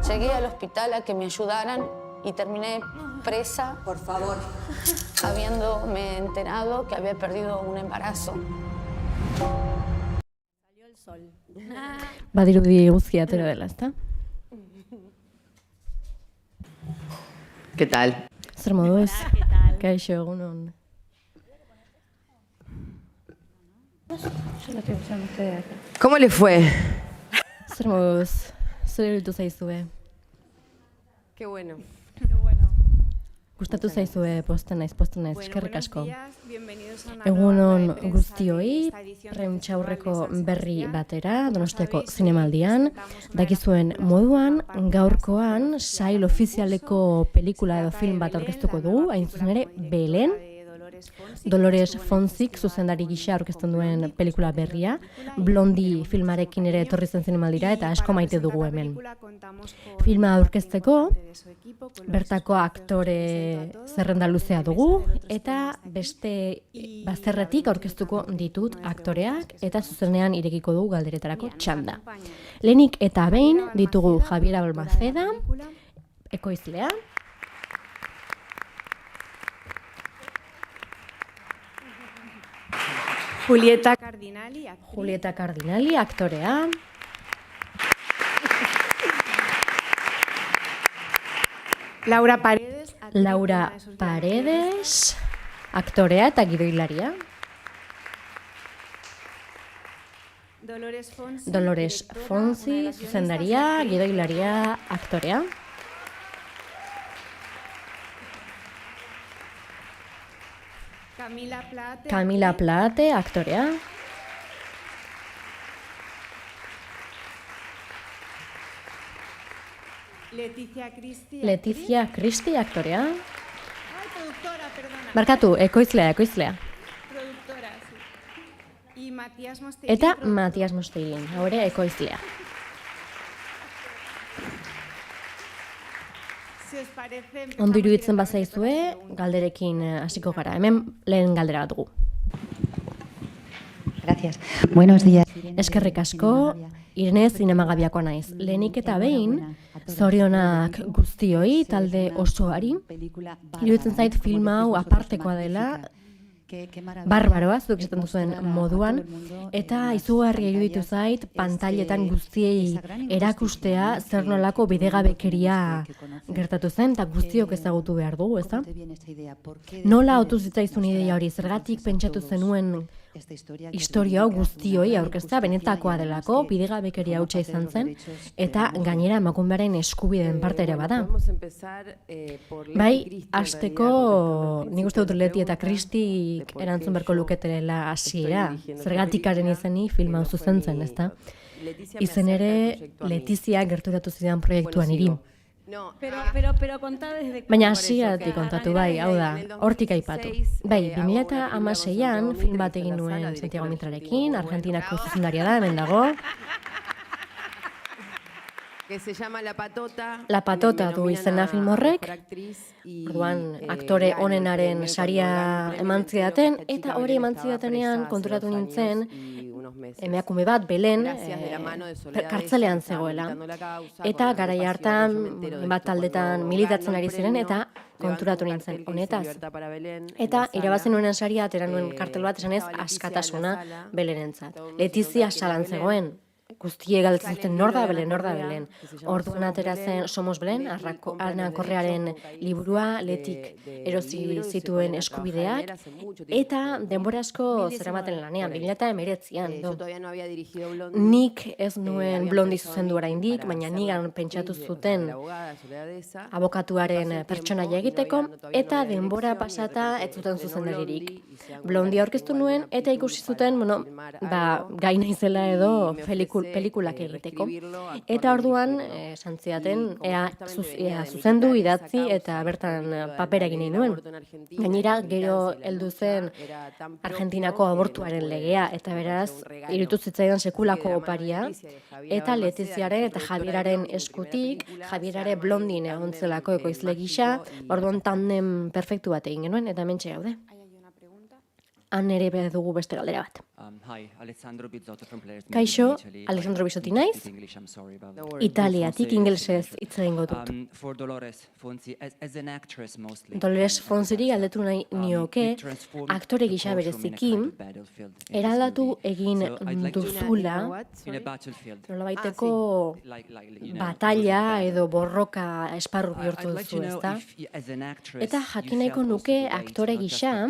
Llegué al hospital a que me ayudaran y terminé presa. Por favor. Habiéndome enterado que había perdido un embarazo. Salió el sol. Badirudi guztia atera dela, ezta? ¿Qué tal? Zer moduz? ¿Qué tal? Kaixo, egunon. ¿Cómo le fue? Zer moduz? Zer iruditu zaizue? Qué bueno. Gustatu zaizue posten naiz, eskerrik asko. Bienvenidos a una Egunon nueva rueda de prensa guztioi, de esta edición del prentsaurreko Festival de San berri Sebastián. batera, Donostiako Como sabéis, zinemaldian, presentamos una dakizuen gran moduan, parte de la gaurkoan selección sail del ofizialeko concurso. pelikula edo Se film trata bat de aurkeztuko Belén, dugu, la hain nueva zuzen ere, película Belén, de Dolores que estuvo en el Fonzik Festival zuzendari con- gisa aurkezten con duen Blondie, pelikula pues, berria, película y Blondie tenemos filmarekin mucho ere cariño. etorri zen zinemaldira eta Y asko para maite dugu presentar la hemen. película contamos con Filma parte aurkezteko, importante de su equipo, con los bertako esfuerzos. aktore Presento a todos, zerrenda luzea Belén dugu, Mesa, del otro eta extremo hasta aquí. beste Y bazterretik la aurkeztuko Belén ditut no es aktoreak, preguntas, que eta son zuzenean irekiko dugu galderetarako Mira, nos txanda. acompaña Lehenik eta behin Javiera ditugu Balmaceda, Javiera productora de la Balmaceda, película, ekoizlea, Julieta Cardinali, actriz, Julieta Cardinali, aktorea, Laura Paredes, actriz, Laura una de sus llamadas Paredes, aktorea eta gidoilaria, Dolores Fonsi, Dolores directora, una de Fonzi, las guionistas y zuzendaria, actriz. gidoilaria, aktorea, Camila Plate, Camila actriz. Plate, aktorea, Leticia Cristi, Letizia Cristi, aktorea, actriz. Ay, productora, perdona. barkatu, ekoizlea, Productora, sí. Y Matías Mosteguín, eta productor. Matias Mostegin, haurea ekoizlea. Si os parece, empezamos Ondo iruditzen directamente con bazaizue, las preguntas. galderekin hasiko gara. Hemen lehen galdera bat dugu. Gracias. Buenos días. Eskerrik asko, Irene Zinemagabiakoa naiz. Lehenik eta behin, zorionak guztioi, talde osoari. Iruditzen zait film hau apartekoa dela, barbaroa, zuk esaten duzuen moduan, eta izugarria iruditu zait, pantailetan guztiei erakustea zer nolako bidegabekeria gertatu zen, eta guztiok ezagutu behar dugu, ez da? Nola otu zitzaizun ideia hori, zergatik pentsatu zenuen historia hau guztioi aurkeztea benetakoa delako, bidegabekeria hutsa izan zen, eta gainera emakumearen eskubideen parte ere bada. Vamos a empezar por Leti Bai, Cristi, en hasteko, realidad, porque nik uste dut principio Leti eta pregunta Kristi de por erantzun qué beharko yo luketela hasiera. estoy dirigiendo Zergatikaren esta izeni película, filma hau que no fue zuzentzen, mi- ezta? Leticia me Izen acerca el ere, proyecto a mí. Letizia gerturatu zidan proiektuan Bueno, iri. sigo. No, Pero contá desde Baina por eso, hasieratik que kontatu a bai, hau da, en el 2016, hortik aipatu. Bai, hago una película con 2016an Santiago film Mitre, bat que está egin en la nuen sala, Santiago director Mitrarekin, argentino, muy Argentinako bueno. zuzendaria da, hemen dago. Que se llama La Patota. La Patota Me du nominan izena a film horrek. mejor actriz y, Orduan, aktore gano el onenaren premio. saria Cuando gano el premio, eman me entero zidaten, que esta eta chica hori Belén eman estaba zidatenean presa konturatu hace 2 nintzen, años y unos meses. emakume bat, Belen, Gracias de la mano de Soledad kartzelean Eza, estaba zegoela. militando la causa, Eta con garai agrupaciones, hartan, yo me entero de hainbat esto. taldetan Cuando militatzen gano ari el ziren, premio, eta levanto konturatu un nintzen cartel que dice honetaz. Libertad para Belén en Eta la sala. irabazi nuen saria, atera nuen kartel bat esanez estaba Letizia en la askatasuna sala, Belenentzat. estaba un Letizia musical salan que era zegoen. Guztie galtzen Sale zuten el nor libro da de Belen, Ana nor da Correa, Belen. que se llama Orduan Somos atera Belén. zen Somos Belen, Leti compra Ana los Correaren derechos con Caiz liburua, de Letik erosi libro y se zituen ponen a trabajar en eskubideak, él hace mucho tiempo. eta denbora asko 2019, zeramaten lanean, por ahí. 2019an. Yo todavía no había dirigido Blondie. Nik ez nuen habían Blondi pensado en zuzendu mí oraindik, para baina hacer nigan la pentsatu actriz de- o sea, de zuten la abogada Soledad Eza. abokatuaren Pasó el pertsonaia tiempo y egiteko, todavía eta había denbora dirección, y de pasata repente ez zuten estrenó zuzendaririk. Blondie y se dan cuenta Blondia que aurkeztu tengo nuen, alguna eta aptitud ikusi zuten, para bueno, filmar ba, algo, gai naizela edo y me ofrece, pelikulak egiteko. reescribirlo, actuar Eta y orduan, dirigirlo. esan zidaten, Y como ea, justamente venía ea de zuzendu, militar esa idatzi, causa, eta y bertan justo la papera ley egin nahi del nuen. aborto en Argentina, Gainera, la militancia gero y la heldu lucha zen era tan Argentinako propio que abortuaren no pude legea, eta hacer beraz, un regalo. irutu zitzaidan Así que sekulako de la mano de oparia, Leticia y de Javiera eta Balmaceda, Letiziaren que eta es productora de Javieraren Blondie, mi primera eskutik, película, Javierare se arma Blondin un egon tándem, zelako ekoizle gisa, mágico y orduan tandem perfektu bat egin genuen, eta hementxe gaude. Ahí hay una pregunta. Han ere dugu beste galdera bat. Hi, Alessandro Bizzotto from Players Kaixo, Meeting in Italy. Alessandro I Bizzotti need to naiz. speak English, I'm sorry about that. Italiatik ingelesez hitz egingo dut. For Dolores Fonzi, as an actress mostly. Dolores Fonziri galdetu nahi nioke, aktore gisa bereziki, eraldatu egin duzula In a battlefield. nolabaiteko batalla edo borroka esparru bihurtu duzu, ezta? Eta jakin nahiko nuke aktore gisa,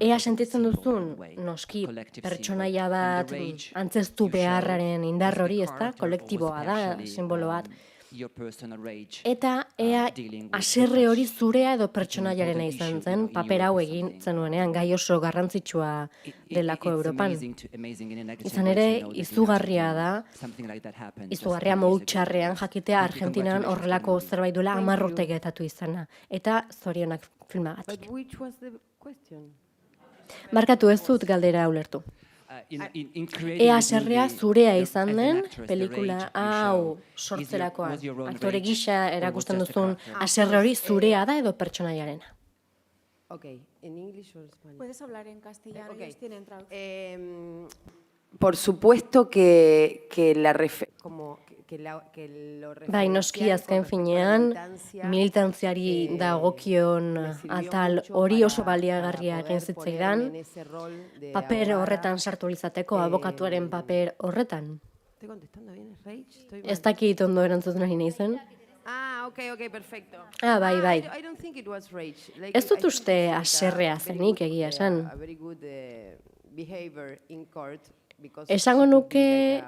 ea sentitzen duzun, noski, pertsonaia bat antzeztu beharraren indar hori, ezta? Kolektiboa da, simbolo bat. Eta ea haserre hori zurea edo pertsonaiarena izan zen, paper hau egin zenuenean, gai oso garrantzitsua delako Europan. Izan ere, izugarria da, izugarria moutxarrean jakitea Argentinan horrelako zerbait duela 10 urte gertatu izana. Eta zorionak filmagatik. Which was the question? Markatu ez dut galdera ulertu. Ea haserrea zurea izan den pelikula hau sortzerakoan. Aktore gisa erakusten duzun haserre hori zurea da edo pertsonaiarena. Okay, ¿en English o en español? Puedes hablar en castellano, Ok. ellos tienen traducción. Por supuesto que lo Bai, noski azken finean, militantziari dagokion atal hori oso baliagarria egin zitzaidan, paper horretan sartu izateko, abokatuaren paper horretan. ¿Estoy contestando bien? ¿Es Rage? Estoy Ez dakit ondo erantzuten nahi naizen. ok, perfecto. Bai. I don't think it was Rage. Ez dut uste haserrea zenik egia esan. A very good behavior in court because Esango nuke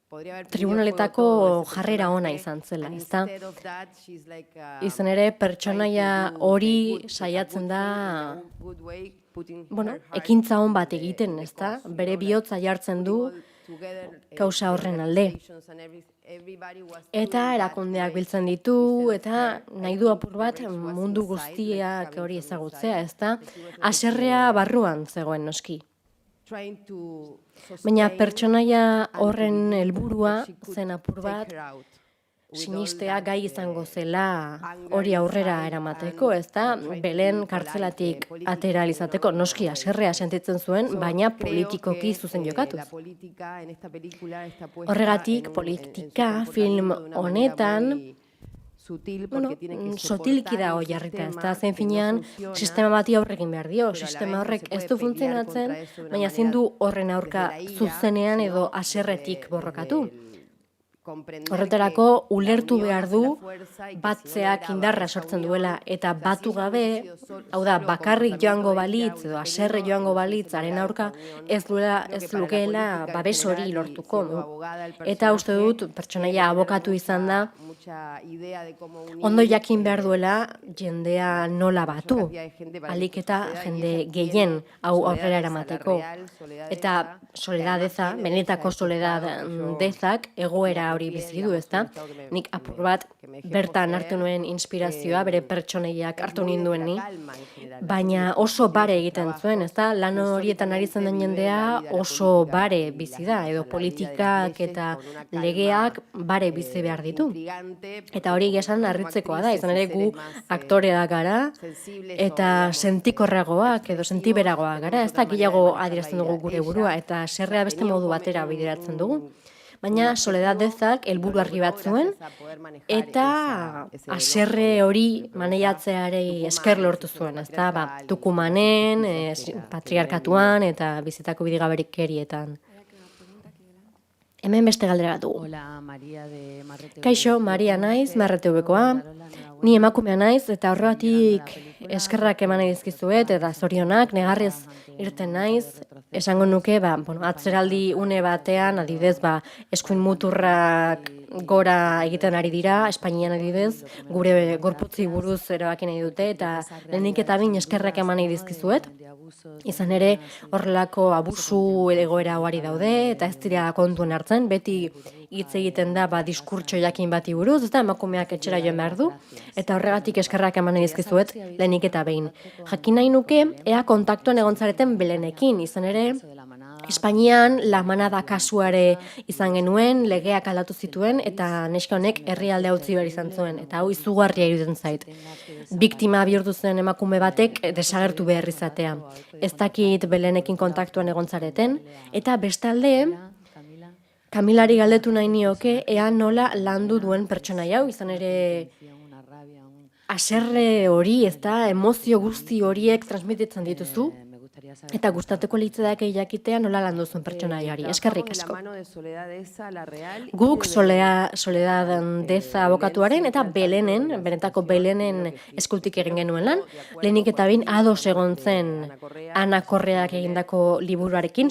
podría haber tribunaletako jarrera ona izan zela, ezta? Izan ere, pertsonaia hori saiatzen da, ekintza on bat egiten, ezta? Bere bihotza jartzen du kausa horren alde. Eta erakundeak biltzen ditu, eta nahi du apur bat mundu guztiak hori ezagutzea, ezta? Haserrea barruan zegoen noski. Baina pertsonaia horren helburua zen apur bat sinistea gai izango zela hori aurrera eramateko, ezta? Belen kartzelatik atera izateko, noski haserrea sentitzen zuen, baina politikoki zuzen jokatuz. Horregatik politika film honetan sotilki dago jarrita, ezta? Zen finean, sistema bati aurrekin behar dio. Sistema horrek ez du funtzionatzen, baina ezin du horren aurka zuzenean edo haserretik borrokatu. Horretarako ulertu behar du batzeak indarra sortzen duela eta batu gabe, hau da, bakarrik joango balitz edo haserre joango balitz haren aurka ez lukeela babes hori lortuko. Eta uste dut pertsonaia abokatu izan da, ondo jakin behar duela jendea nola batu, alik eta jende gehien hau aurrera eramateko. Eta soledadeza, benetako soledadezak egoera hori bizi du, ezta? Nik apur bat bertan hartu nuen inspirazioa, bere pertsoneiak hartu ninduen ni, baina oso bare egiten zuen, ezta? Lan horietan ari zen den jendea oso bare bizi da, edo politikak eta legeak bare bizi behar ditu. Eta hori esan harritzekoa da, izan ere gu aktoreak gara, eta sentikorragoak edo sentiberagoak gara, ez da gehiago adierazten dugu gure burua, eta serrea beste modu batera bideratzen dugu. Baina soledadezak helburu argi bat zuen, eta haserre hori maneiatzeari esker lortu zuen, ezta? Tukumanen, patriarkatuan eta bizitako bidegabekerietan. Hemen beste galdera bat dugu. Kaixo, Maria naiz, Marretebekoa. Ni emakumea naiz eta horregatik eskerrak eman dizkizuet eta zorionak, negarrez irten naiz. Esango nuke, atzeraldi une batean, adibidez, eskuin muturrak gora egiten ari dira, Espainian adibidez, gure gorputzi buruz erabaki nahi dute, eta lehenik eta behin eskerrak eman dizkizuet. Izan ere, horrelako abusu egoera hori daude, eta ez dira kontuen hartzen, beti hitz egiten da diskurtso jakin bati buruz, eta emakumeak etxera joan behar du, eta horregatik eskerrak eman dizkizuet lehenik eta behin. Jakin nahi nuke, ea kontaktuan egon zareten Belenekin, izan ere, Espainian La Manada kasuare izan genuen, legeak aldatu zituen eta neska honek herrialdea utzi behar izan zuen eta hau izugarria iruditzen zait. Biktima bihurtu zen emakume batek desagertu behar izatea. Ez dakit Belenekin kontaktuan egon zareten eta bestalde Kamilari galdetu nahi nioke ea nola landu duen pertsonaia hau, izan ere haserre hori, ezta, emozio guzti horiek transmititzen dituzu. Eta gustatuko litzateke jakitea nola landu zuen pertsonaiari. Eskerrik asko. Guk Soledad Deza abokatuaren eta Belenen, benetako Belenen eskultik egin genuen lan. Lehenik eta behin ados egon zen Ana Korreak egindako liburuarekin,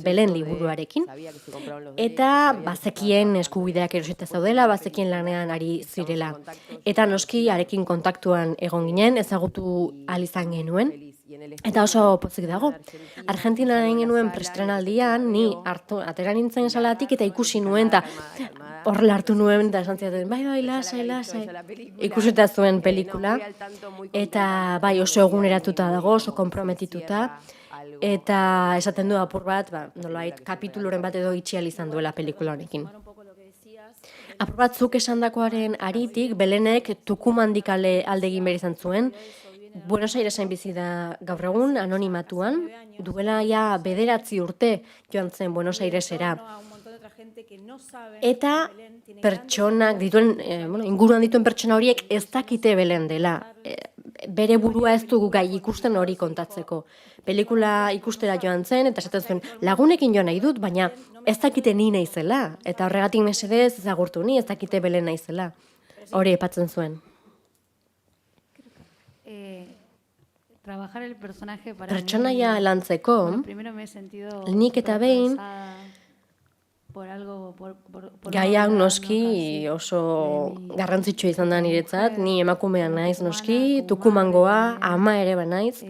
Belen liburuarekin. Eta bazekien eskubideak erosita zaudela, bazekien lanean ari zirela. Eta noski arekin kontaktuan egon ginen, ezagutu ahal izan genuen. Eta oso pozik dago. Argentina egin genuen prestrenaldian, ni atera nintzen salatik eta ikusi nuen, eta horrela hartu nuen, eta esan ziaten, bai, lasai. Ikusita zuen pelikula, eta bai oso eguneratuta dago, oso komprometituta, eta esaten du apur bat, nolait, kapituloren bat edo itxial izan duela pelikula honekin. Apur bat zuk esandakoaren aritik, Belenek Tucumandik alde egin behar izan zuen, Buenos Airesen bizi da gaur egun, anonimatuan, duela ja 9 urte joan zen Buenos Airesera. Eta pertsonak dituen, inguruan dituen pertsona horiek ez dakite Belen dela. Bere burua ez dugu gai ikusten hori kontatzeko. Pelikula ikustera joan zen, eta esaten zuen, lagunekin joan nahi dut, baina ez dakite ni naizela. Eta horregatik mesedez ezagurtu ni, ez dakite Belen naizela. Hori epatzen zuen. Pertsonaia lantzeko, nik eta behin, gai hau noski oso garrantzitsua izan da niretzat, ni emakumea naiz noski, Tucumangoa, ama ere banaiz,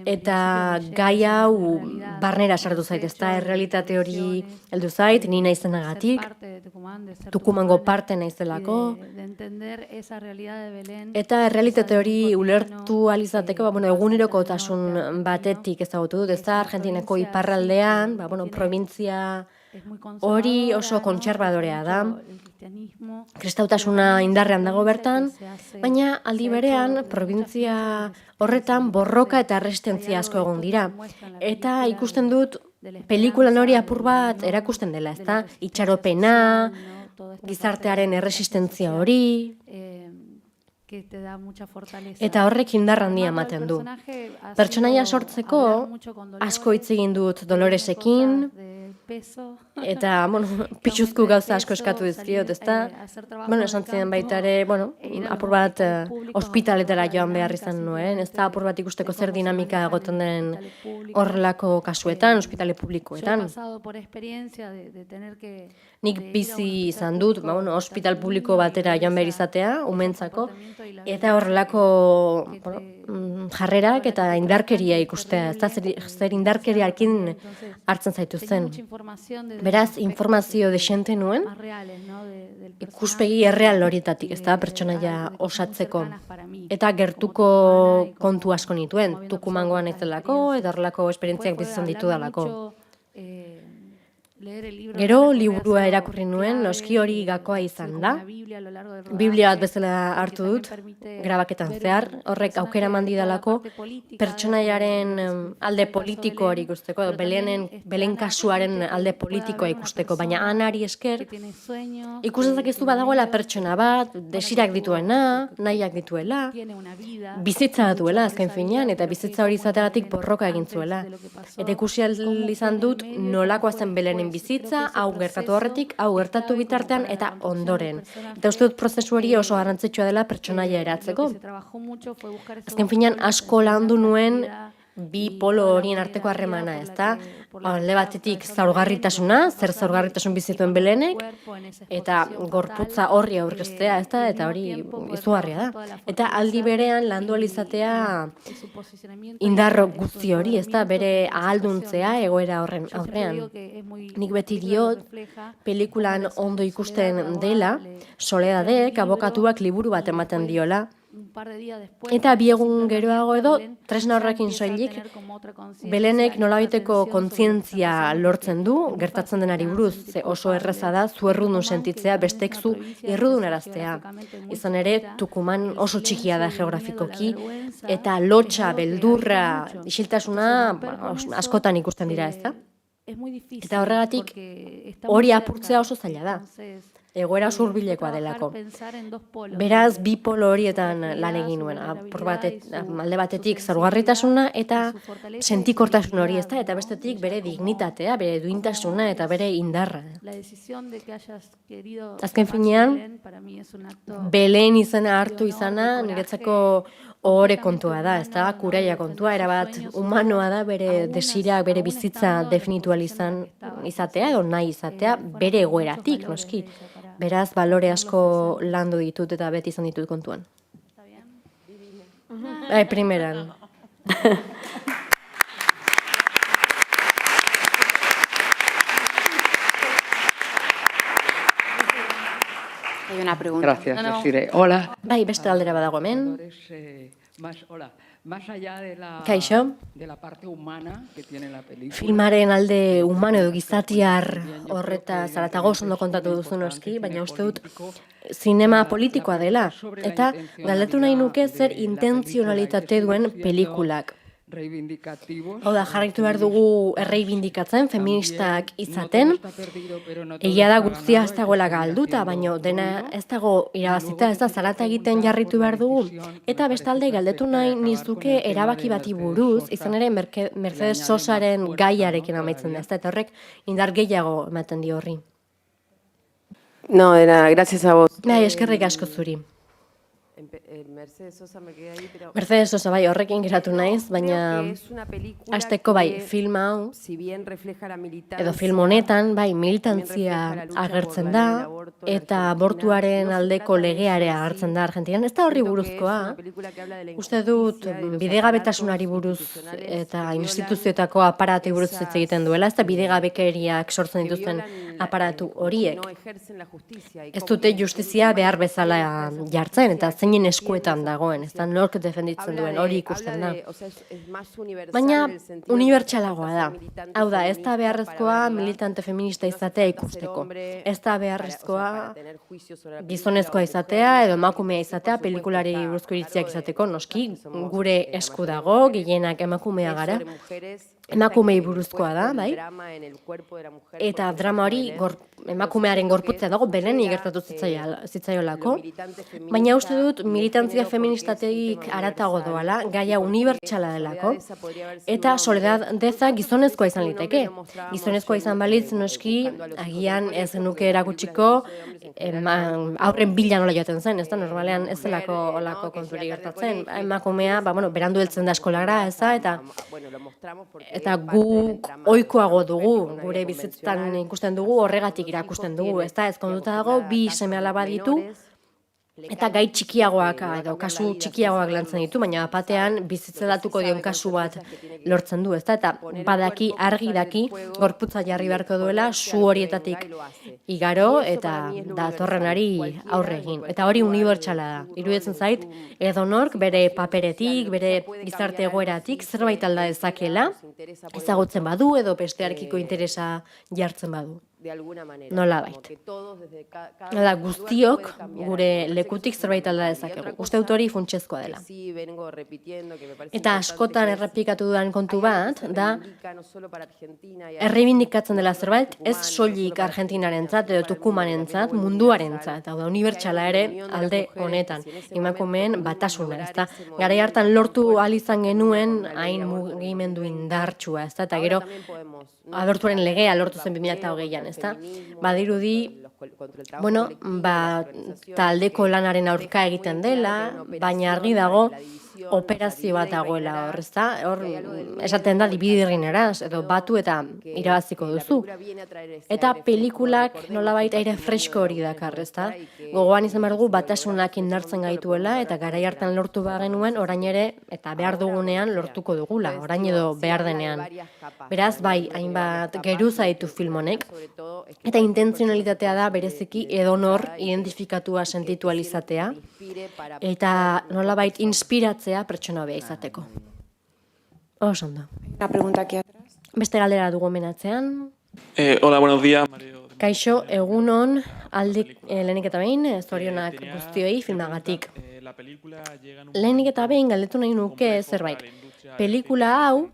eta gai hau barnera sartu zait, ezta errealitate hori heldu zait, ni naizenagatik, Tucumango parte naizelako, eta errealitate hori ulertu alizateko, egunerokotasun batetik ezagutu dut, ezta Argentinako iparraldean, probintzia hori oso kontserbadorea da, kristautasuna indarrean dago bertan, baina aldi berean probintzia horretan borroka eta erresistentzia asko egon dira. Eta ikusten dut pelikulan hori apur bat erakusten dela, ezta? Itxaropena, gizartearen erresistentzia hori, eta horrek indar handia ematen du. Pertsonaia sortzeko asko hitz egin dut Doloresekin, eta, pitxuzku gauza asko eskatu dizkiot, ezta? Esan ziren baita ere, apur bat ospitaletara joan behar izan nuen, ezta apur bat ikusteko zer dinamika egoten den horrelako kasuetan, ospitale publikoetan. Nik bizi izan dut, ospital publiko batera joan behar izatea, umentzako, eta horrelako jarrerak eta indarkeria ikustea, ezta zer indarkeriarekin hartzen zaitu zen. Beraz, informazio desente nuen, ikuspegi erreal horietatik, ez da, pertsonaia osatzeko. Eta gertuko kontu asko nituen, Tucumangoan naizelako, eta horrelako esperientziak bizitzen ditudalako. Gero liburua erakurri nuen, noski hori gakoa izan da. Biblia bat bezala hartu dut, grabaketan zehar, horrek aukera mandidalako pertsonaiaren alde politiko hori ikusteko, Belen kasuaren alde politikoa ikusteko, baina Anari esker, ikusten zakezu badagoela pertsona bat, desirak dituena, nahiak dituela, bizitza duela azken finean, eta bizitza hori izateagatik borroka egin zuela. Eta ikusi izan dut nolakoa zen Belenen bizitza, hau gertatu horretik, hau gertatu bitartean eta ondoren. Eta uste dut prozesu hori oso garrantzitsua dela pertsonaia eratzeko. Azken finean asko landu nuen bi polo horien arteko harremana, ezta? Alde batetik zaurgarritasuna, zer zaurgarritasun bizituen Belenek, eta gorputza horri aurkeztea, ezta? Eta hori izugarria da. Eta aldi berean landu ahal izatea indar guzti hori, ezta? Bere ahalduntzea egoera horren aurrean. Nik beti diot, pelikulan ondo ikusten dela, Soledadek abokatuak liburu bat ematen diola, Eta bi egun geroago edo tresna horrekin soilik Belenek nolabaiteko kontzientzia lortzen du gertatzen denari buruz, ze oso erraza da zu errudun sentitzea bestek zu errudunaraztea. Izan ere, Tukuman oso txikia da geografikoki, eta lotxa, beldurra, isiltasuna askotan ikusten dira, ez da? Eta horregatik hori apurtzea oso zaila da. Egoera zurbilekoa delako. Beraz, bi polo horietan lan egin nuen. Alde batetik zarugarritasuna eta sentikortasun hori, ez da? Eta bestetik bere dignitatea, bere duintasuna eta bere indarra. Azken finean, Belen izena hartu izana niretzako ohore kontua da, ez da, kuraia kontua, erabat humanoa da bere desirak, bere bizitza definitu izatea, edo nahi izatea, bere egoeratik, noski. Beraz, balore asko landu ditut eta beti izan ditut kontuan. Primeran. Hay una pregunta. Gracias, Desire. Hola. Bai, beste aldera badago hemen. Hola. Más allá Kaixo. de la parte humana que tiene la película. Filmaren alde humano edo gizatiar horretaz zaratago ondo kontatu duzu noski, baina uste dut zinema politikoa dela. Eta galdetu nahi nuke zer intentzionalitate duen pelikulak. Hau da, jarraitu behar dugu erreibindikatzen, feministak izaten, egia da guztia ez dagoela galduta, baina dena ez dago irabazita, ez da zarata egiten jarritu behar dugu. Eta bestalde galdetu nahi nizuke erabaki bati buruz, izan ere Mercedes Sosaren gaiarekin amaitzen da, ez da, eta horrek indar gehiago ematen di horri. No, de nada, gracias a vos. Bai, eskerrik asko zuri. Mercedes Sosa me quedé ahí, pero Mercedes Sosa bai, horrekin geratu naiz, baina hasteko bai, film hau, edo film honetan, bai, militantzia agertzen da, eta abortuaren aldeko legearea agertzen da Argentinan. Ez da horri buruzkoa, uste dut bidegabetasunari buruz eta instituzioetako aparatu buruz hitz egiten duela, ez da bidegabekeriak sortzen dituzten aparatu horiek. Ez dute justizia behar bezala jartzen, eta zeinen eskuetan dagoen, ez da nork defenditzen duen hori ikusten da. Baina unibertsalagoa da. Hau da, ez da beharrezkoa militante feminista izatea ikusteko. Ez da beharrezkoa gizonezkoa izatea edo emakumea izatea pelikulari buruzko iritziak izateko, noski gure esku dago, gehienak emakumea gara. Emakumei buruzkoa da, bai? Eta drama hori emakumearen gorputzea dago Beleni gertatu zitzaiolako. Baina uste dut militantzia feministateik haratago doala, gaia unibertsala delako, eta Soledad Deza gizonezkoa izan liteke. Gizonezkoa izan balitz noski, agian ez nuke erakutsiko aurren bila nola joaten zen, ez da, normalean ez zelako olako konturi gertatzen. Emakumea, berandu heltzen da eskolara, ez da, eta guk ohikoago dugu, gure bizitzetan ikusten dugu, horregatik irakusten dugu, ez da, ez kontuta dago, bi seme-alaba ditu, eta gai txikiagoak, edo kasu txikiagoak lantzen ditu, baina batean bizitza datuko dion kasu bat lortzen du, ez da, eta badaki, argi daki, gorputza jarri beharko duela, su horietatik igaro, eta datorrenari aurre egin. Eta hori unibertsala da. Iruditzen zait, edonork bere paperetik, bere gizarte egoeratik, zerbait alda dezakela, ezagutzen badu, edo bestearekiko interesa jartzen badu. Nola bait. Nola, guztiok gure lekutik zerbait alda dezakegu. Uste dut hori funtsezkoa dela. Eta askotan errepikatu dudan kontu bat, da erreibindikatzen dela zerbait, ez soilik Argentinarentzat edo Tukumanentzat, munduarentzat, hau da, unibertsala ere alde honetan, emakumeen batasuna, ez da. Garai hartan lortu ahal izan genuen hain mugimendu indartsua, ez da, eta gero abortuaren legea lortu zen 2008an, ez da. Badirudi, taldeko lanaren aurka egiten dela, baina argi dago, operazio bat dagoela hor, ezta? Hor esaten da dividirrineraz, edo batu eta irabaziko duzu. Eta pelikulak nolabait aire fresko hori dakar, ezta? Gogoan izan behar dugu batasunak indartzen gaituela eta garai hartan lortu bagenuen orain ere eta behar dugunean lortuko dugula, orain edo behar denean. Beraz, bai, hainbat geruza ditu film honek, eta intentzionalitatea da bereziki edonor identifikatua sentitu alizatea, eta nolabait inspiratzea pertsona hobea izateko. Oso ondo. Una pregunta aquí atrás. Beste galdera dugu menatzean. Hola, buenos días, Mario. Kaixo, egunon, lehenik eta behin, zorionak guztioi filmagatik. Lehenik eta behin galdetu nahi nuke zerbait. Pelikula hau,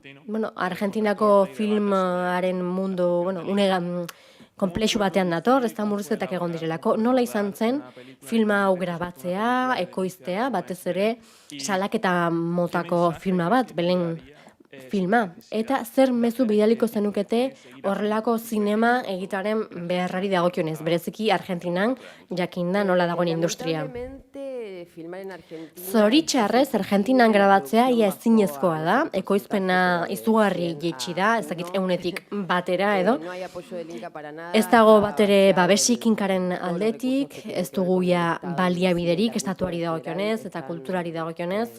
Argentinako filmaren mundu, une konplexu batean dator, ez da murrizketak egon direlako. Nola izan zen filma hau grabatzea, ekoiztea, batez ere salaketa motako filma bat, Belen filma. Eta zer mezu bidaliko zenukete horrelako zinema egitaren beharrari dagokionez, bereziki Argentinan jakinda nola dagoen industria. Zoritxarrez, Argentinan grabatzea ia ezinezkoa da, ekoizpena izugarri jaitsi da, ez dakit eunetik batera edo. Ez dago batere babesik inkaren aldetik, ez dugu ia baliabiderik estatuari dagokionez eta kulturari dagokionez,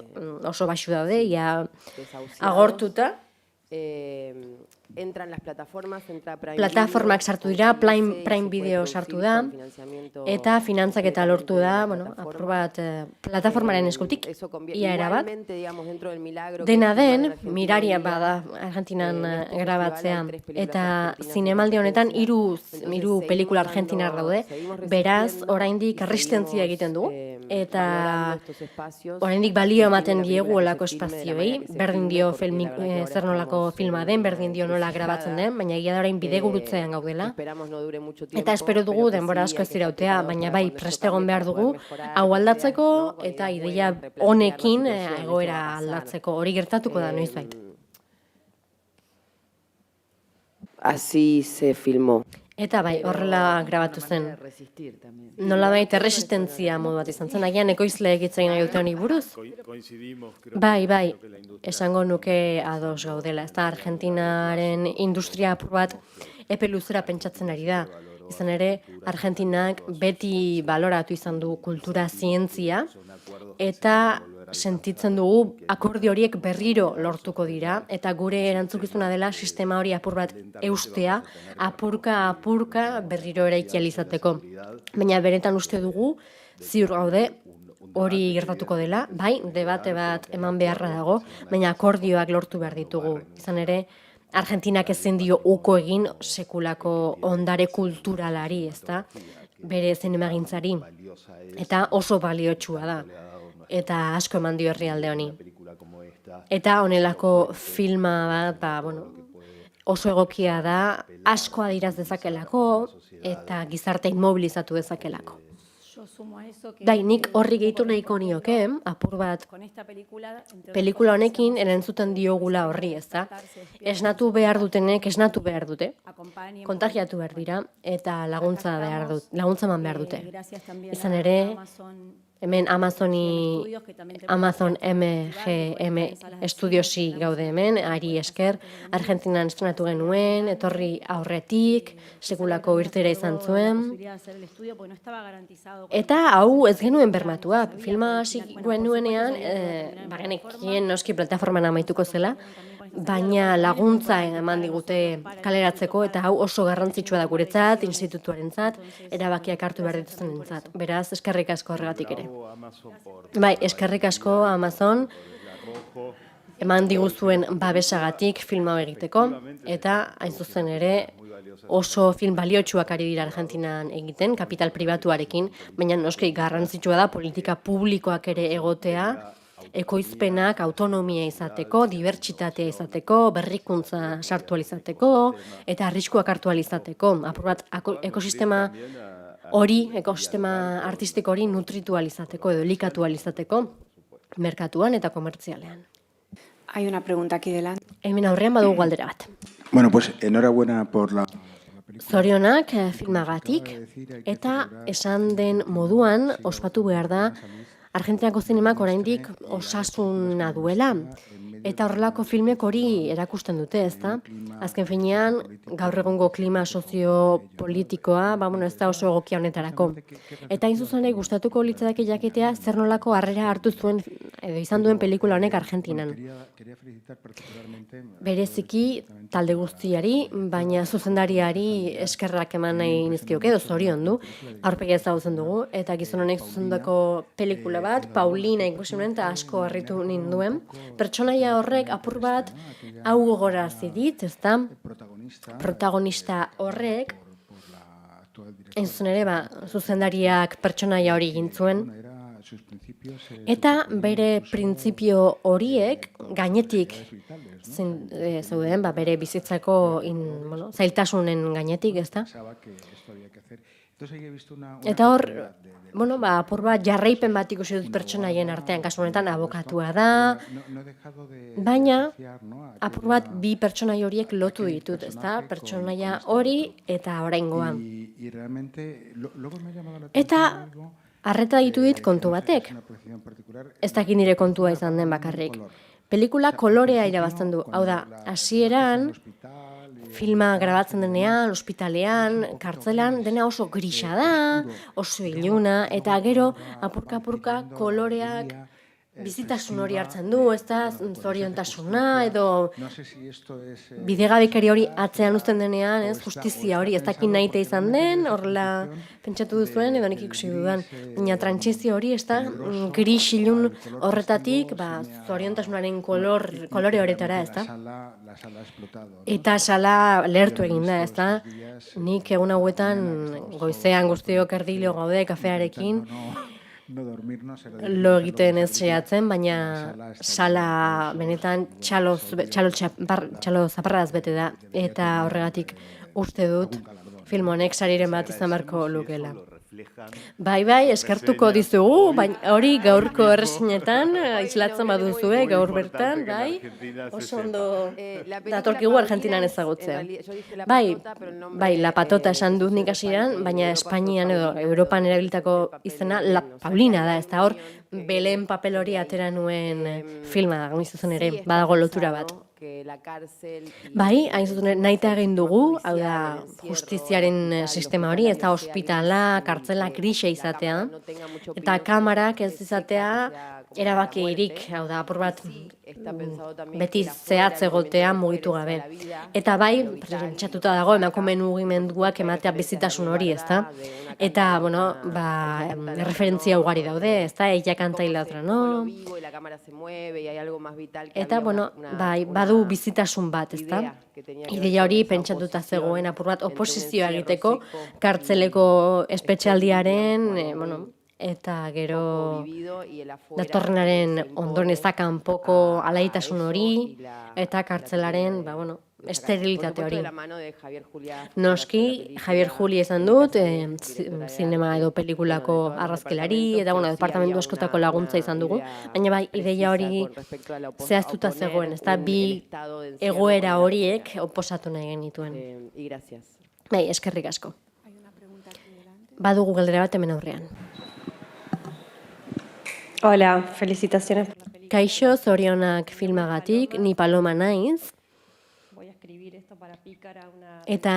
oso baxu daude, ia agortuta. Plataformak sartu dira, Prime Video sartu da, eta finantzaketa lortu da, apur bat, plataformaren eskutik, ia erabat. Dena den, miraria bada Argentinan grabatzea, eta zinemaldi honetan hiru pelikula argentinar daude, beraz, oraindik erresistentzia egiten du, eta oraindik balio ematen diegu olako espazioei, berdin dio zer nolako filma den, berdin dio nola grabatzen den, baina egia da orain bidegurutzean gaudela. Eta espero dugu denbora asko ez dirautea, baina bai prestegon behar dugu, hau aldatzeko eta ideia honekin egoera aldatzeko, hori gertatuko da noizbait. Así se filmó. Eta bai, horrela grabatu zen. Nolabait erresistentzia modu bat izan zen, agian ekoizleek hitz egin nahi dute honi buruz? Bai, esango nuke ados gaudela. Ez da Argentinaren industria apur bat epe luzera pentsatzen ari da. Izan ere, Argentinak beti baloratu izan du kultura zientzia, eta sentitzen dugu akordio horiek berriro lortuko dira, eta gure erantzukizuna dela sistema hori apur bat eustea, apurka berriro eraiki izateko. Baina beretan uste dugu, ziur gaude, hori gertatuko dela, bai, debate bat eman beharra dago, baina akordioak lortu behar ditugu. Izan ere, Argentinak ezin dio uko egin sekulako ondare kulturalari, ezta? Bere zinemagintzari. Eta oso baliotsua da. Eta asko eman dio herrialde honi. Eta honelako filma bat, oso egokia da, asko adiraz dezakelako, eta gizarte inmobilizatu dezakelako. Nik horri gehitu nahiko nioke, apur bat, pelikula honekin erantzuten diogula horri, ezta? Esnatu behar dutenek, esnatu behar dute, kontagiatu behar dira, eta laguntza eman behar dute. Izan ere, hemen Amazon MGM Studiosi gaude hemen, ari esker, Argentinan estrenatu genuen, etorri aurretik, sekulako irtera izan zuen. Eta hau ez genuen bermatua. Filma hasi genuenean, genekien noski plataforman amaituko zela, baina laguntza eman digute kaleratzeko, eta hau oso garrantzitsua da guretzat, institutuarentzat, erabakiak hartu behar dituztenentzat. Beraz, eskerrik asko horregatik ere. Bai, eskerrik asko Amazon, eman diguzuen babesagatik filma egiteko, eta hain zuzen ere oso film baliotsuak ari dira Argentinan egiten, kapital pribatuarekin, baina noski garrantzitsua da politika publikoak ere egotea, ekoizpenak autonomia izateko, dibertsitatea izateko, berrikuntza sartu izateko, eta arriskuak hartu izateko. Apur bat, ekosistema artistiko hori nutritu izateko edo elikatu izateko, merkatuan eta komertzialean. Hay una pregunta aquí delante. Hemen aurrean badugu galdera bat. Bueno, pues enhorabuena por la... Zorionak filmagatik, eta esan den moduan ospatu behar da Argentinako zinemak oraindik osasuna duela, eta horrelako filmek hori erakusten dute, ezta? Azken finean, gaur egungo klima soziopolitikoa, ez da oso egokia honetarako. Eta hain zuzen gustatuko litzateke jakitea zer nolako harrera hartu zuen edo izan duen pelikula honek Argentinan. Bereziki talde guztiari, baina zuzendariari eskerrak eman nahi nizkioke edo zoriondu, aurpegia ezagutzen dugu, eta gizon honek zuzendako pelikula bat, Paulina ikusi nuen eta asko harritu ninduen. Pertsonaia horrek apur bat hau gogorazi dit, ezta? Protagonista horrek, entzun ere, zuzendariak pertsonaia hori egin zuen, eta bere printzipio horiek gainetik zeuden, bere bizitzako zailtasunen gainetik, ezta? Eta hor, apur bat jarraipen bat ikusi dut pertsonaien artean, kasu honetan abokatua da, baina apur bat bi pertsonai horiek lotu ditut, ezta? Pertsonaia hori eta oraingoa. Eta harreta ditu dit kontu batek. Ez dakit nire kontua izan den bakarrik. Pelikula kolorea irabazten du. Hau da, hasieran filma grabatzen denean, ospitalean, kartzelan, dena oso grisa da, oso iluna, eta gero apurka-apurka koloreak bizitasun hori hartzen du, ez da, zoriontasuna, edo bidegabekeri hori atzean uzten denean, justizia hori, ez dakin nahite izan den, horrela pentsatu duzuen, edo nik ikusi dudan, baina trantsizio hori, ez da, gris ilun horretatik, zoriontasunaren kolore horretara, ez da. Eta sala lehertu egin da, ez da, nik egun hauetan goizean guztiok erdilio gaude kafearekin, lo egiten ez saiatzen, baina sala benetan txalo zaparradaz bete da, eta horregatik uste dut film honek sariren bat izan beharko lukela. Bai, eskertuko dizugu, baina hori gaurko errezinetan islatzen baduzue, gaur bertan, bai, oso ondo datorkigu Argentinan ezagutzea. Bai, La Patota esan dut nik hasieran, baina Espainian edo Europan erabilitako izena La Paulina da, ez da hor, Belen papel hori atera nuen filma da, zuzen ere, badago lotura bat. Bai, hain zuten nahita egin dugu, hau da justiziaren sistema hori, ez da ospitala, kartzela grisa izatea, eta kamarak ez izatea erabakirik, hau da, apur bat beti zehatz egotea mugitu gabe. Eta bai, pentsatuta dago, emakume mugimenduak ematea bizitasun hori, ez da? Eta, referentzia ugari daude, ez da? Ella canta y la otra, no? Eta, bai, badu bizitasun bat, ez da? Ideia hori pentsatuta zegoen apur bat oposizioa egiteko, kartzeleko espetxealdiaren, eta gero datorrenaren ondonezak kanpoko alaitasun hori, eta kartzelaren, esterilitate hori. Noski, Javier Juli esan dut, zinema edo pelikulako arrazkelari, eta departamentu askotako laguntza izan dugu, baina bai, ideia hori zehaztuta zegoen, ez da, bi egoera horiek oposatu nahi genituen. Bai, eskerrik asko. Badugu galdera bat hemen aurrean. Hola, felicitaciones. Kaixo, zorionak filmagatik, ni Paloma naiz. Eta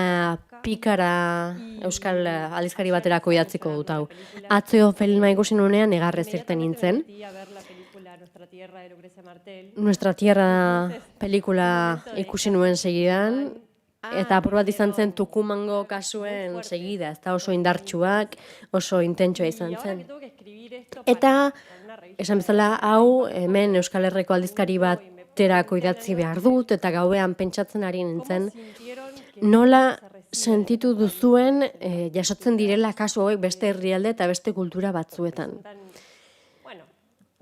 Pikara euskal aldizkari baterako idatziko dut hau. Atzeo filma ikusi nuenean negarrez irten nintzen. Nuestra Tierra pelikula ikusi nuen segidan, eta apur bat izan zen Tucumango kasuen segida, ez da oso indartsuak, oso intentsua izan zen. Eta, esan bezala, hau hemen Euskal Herriko aldizkari baterako idatzi behar dut, eta gauean pentsatzen ari nintzen, nola sentitu duzuen jasotzen direla kasu hauek beste herrialde eta beste kultura batzuetan.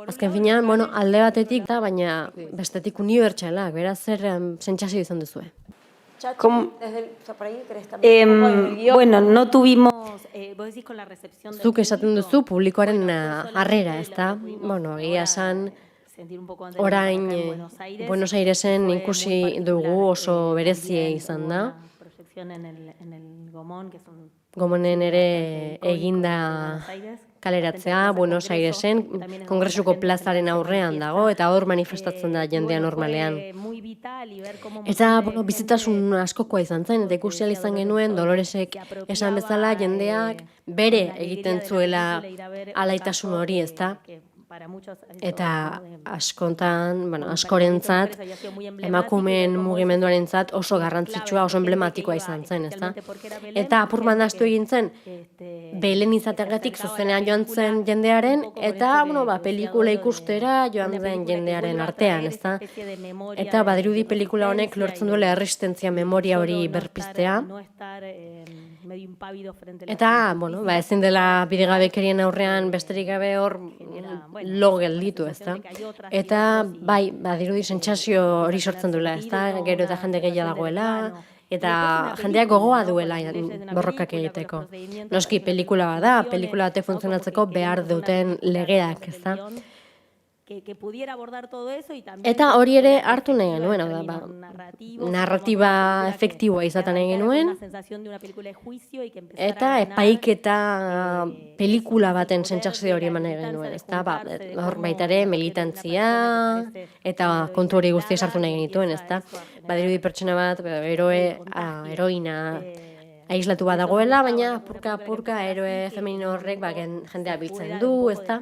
Azken finean, alde batetik da, baina bestetik unibertsalak, beraz zer sentsazio izan duzue. No tuvimos, vos decís con la recepción del Zuk esaten duzu publikoaren harrera, ez da? Egia esan, orain Buenos Airesen ikusi dugu oso berezia izan da. exposición en el Gomón, que es un... Gomonen ere eginda kaleratzea Buenos Airesen, Kongresuko plazaren aurrean dago, eta hor manifestatzen da jendea normalean. Eta, bizitasun askokoa izan zen, eta ikusi ahal izan genuen Doloresek esan bezala jendeak bere egiten zuela alaitasun hori, ezta? Eta askontan, askorentzat, emakumeen mugimenduarentzat oso garrantzitsua, oso emblematikoa izan zen, ezta? Eta apur mandaztu egin zen, belen izateagatik zuzenean joan zen jendearen, eta, pelikula ikustera joan zen jendearen artean, ezta? Eta badirudi pelikula honek lortzen duela erresistentzia memoria hori berpiztea. Eta, ezin dela bidegabekerien aurrean besterik gabe hor lo gelditu, ezta? Eta, badirudi sentsazio hori sortzen duela, ezta? Gero eta jende gehiago dagoela, eta jendeak gogoa duela borrokak egiteko. Noski, pelikula bat da, pelikula batek funtzionatzeko behar duten legeak, ezta? Eta hori ere hartu nahi genuen, narratiba efektiboa izaten nahi genuen, eta epaiketa pelikula baten sentsazio hori eman nahi genuen, ezta? Hor baita ere militantzia eta kontu hori guztia sartu nahi genituen, ezta? Badirudi pertsona bat, heroina aislatu bat dagoela, baina apurka eroe femenino horrek jendea biltzen du, ezta?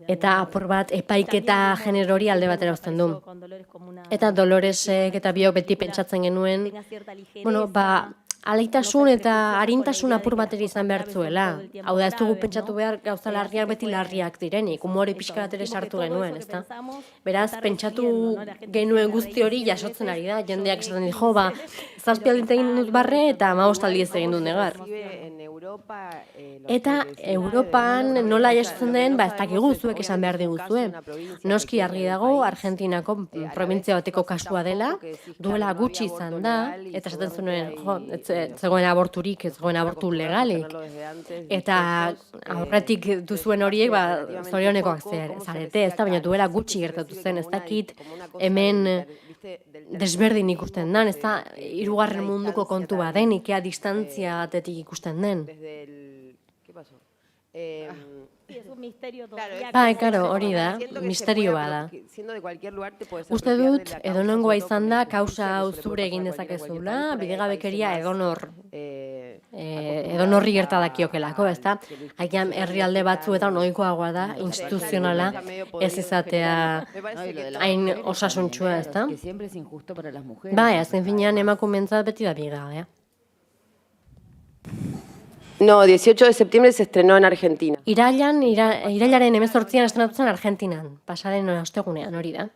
Eta apur bat epaiketa genero hori alde batera uzten du. Eta Doloresek eta biok beti pentsatzen genuen, alaitasun eta arintasun apur bateri izan behar zuela. Hau da, ez dugu pentsatu behar gauza larriak beti larriak direnik, umore pixka bat ere sartu genuen, ezta? Beraz, pentsatu genuen guzti hori jasotzen ari da, jendeak esaten dit, zazpi aldiz egin dut barre eta 15 aldiz egin dut negar. Eta Europan nola jasotzen den, ez dakigu zuek esan behar diguzue. Noski argi dago, Argentinako provintzia bateko kasua dela, duela gutxi izan da, eta esaten zuen, zegoen aborturik, ez zegoen abortu legalik. Eta aurretik duzuen horiek, zorionekoak zarete, ez da, baina duela gutxi gertatu zen, ez dakit hemen desberdin ikusten den, ez da, hirugarren munduko kontu bat den, ikea distantzia batetik ikusten den. Claro, hori da, misterioa da. Uste dut, edonongoa izan da, kausa hau zure egin dezakezula, bidegabekeria edonorri gertadakiokelako, ez da? Haian herrialde batzuetan ohikoagoa da, instituzionala, ez izatea hain osasuntsua, ez da? Azken finean emakumeentzat beti da bigabea. No, 18 de septiembre se estrenó en Argentina. Irailaren 18an estrenatu zen Argentinan, pasaren ostegunean hori da.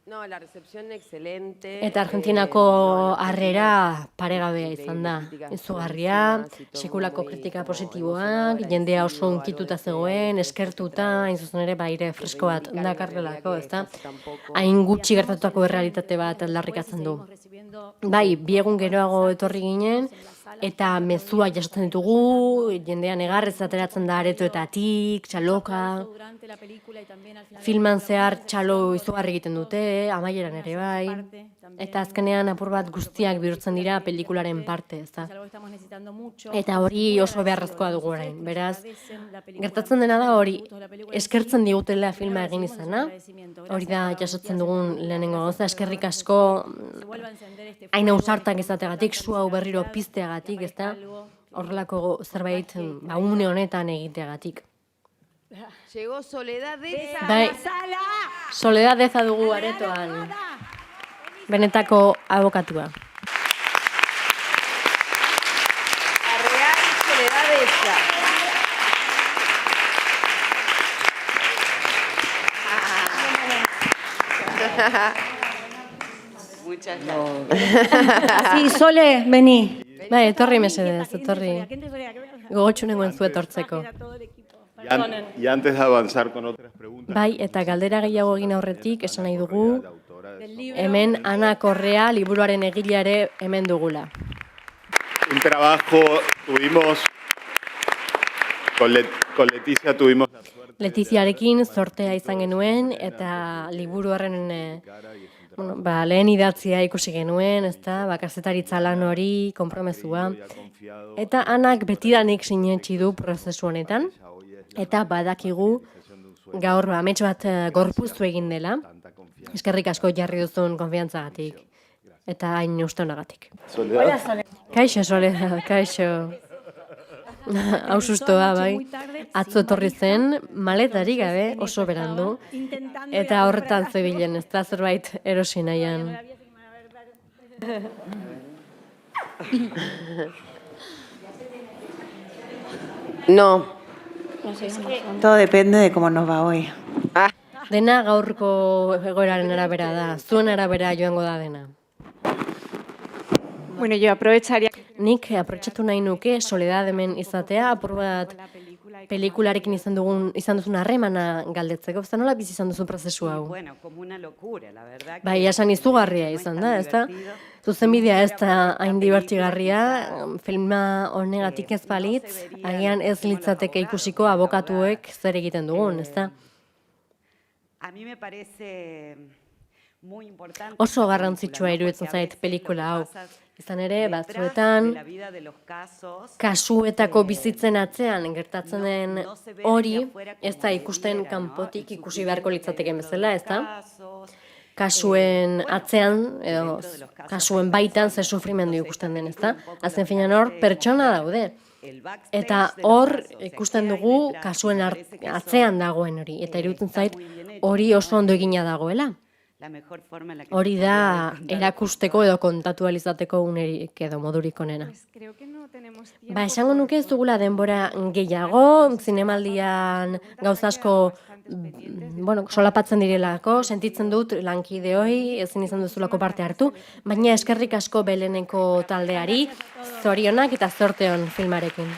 No, la recepción excelente. Eta Argentinako harrera paregabea izan da. Izugarria, sekulako kritika positiboak, jendea oso unkituta zegoen, eskertuta, hain zuzen ere baire fresko bat dakarrelako, ezta? Hain gutxi gertatutako errealitate bat aldarrikatzen du. Biegun geroago etorri ginen, eta mezua jasotzen ditugu, jendea negarrez ateratzen da aretoetatik, txaloka, filman zehar txalo izugarri egiten dute, amaieran ere bai, eta azkenean apur bat guztiak bihurtzen dira pelikularen parte, ezta? Eta hori oso beharrezkoa dugu orain, beraz, gertatzen dena da hori, eskertzen digutela filma egin izana, hori da jasotzen dugun lehenengo gauza, eskerrik asko, hain ausartak izateagatik, su hau berriro pizteagatik, ezta? Horrelako zerbait une honetan egiteagatik. Llegó Soledad Deza. Soledad Deza dugu aretoan. Benetako abokatua. La real Soledad Deza. Muchas gracias. Sí, Sole, vení. Etorri mesedez, etorri. Gogotxu nengoen zu etortzeko. Y antes de avanzar con otras preguntas. Eta galdera gehiago egin aurretik, esan nahi dugu, hemen Ana Correa liburuaren egileare hemen dugula. Un trabajo tuvimos, con Leticia tuvimos la suerte. Letiziarekin sortea izan genuen, eta liburu horren lehen idatzia ikusi genuen, ezta, kazetaritza lan hori, konpromezua. Eta Anak betidanik sinetsi du prozesu honetan, eta badakigu gaur amets bat gorpuztu egin dela. Eskerrik asko jarri duzun konfiantzagatik, eta hain uste honagatik. Kaixo, Soledad, kaixo. Hau sustoa, bai. Atzo etorri zen, maletari gabe, oso berandu. Eta horretan zebilen, ez da zerbait erosi nahian. No. Todo depende de cómo nos va hoy. Dena gaurko egoeraren arabera da, zuen arabera joango da dena. Bueno, yo aprovecharía... Nik aprotxatu nahi nuke Soledad hemen izatea, apur bat pelikularekin izan duzun harremana galdetzeko, ez da nola bizi izan duzu prozesu hau? Bai, esan izugarria izan da, ez da? Zuzenbidea ez da hain dibertigarria, filma honegatik ez balitz, agian ez litzateke ikusiko abokatuek zer egiten dugun, ez da? Oso garrantzitsua iruditzen zait pelikula hau. Izan ere, batzuetan, kasuetako bizitzen atzean gertatzen den hori, ez da ikusten kanpotik ikusi beharko litzateken bezala, ez da? Kasuen atzean, edo kasuen baitan ze sufrimendu ikusten den, ez da? Azken finean hor, pertsona daude. Eta hor ikusten dugu kasuen atzean dagoen hori. Eta iruditzen zait hori oso ondo egina dagoela. Hori da erakusteko edo kontatu alizateko unerik edo modurik onena. Esango nuke ez dugula denbora gehiago, zinemaldian gauza asko solapatzen direlako, sentitzen dut lankideoi, ezin izan duzulako parte hartu, baina eskerrik asko Beleneko taldeari, zorionak eta zorte on filmarekin.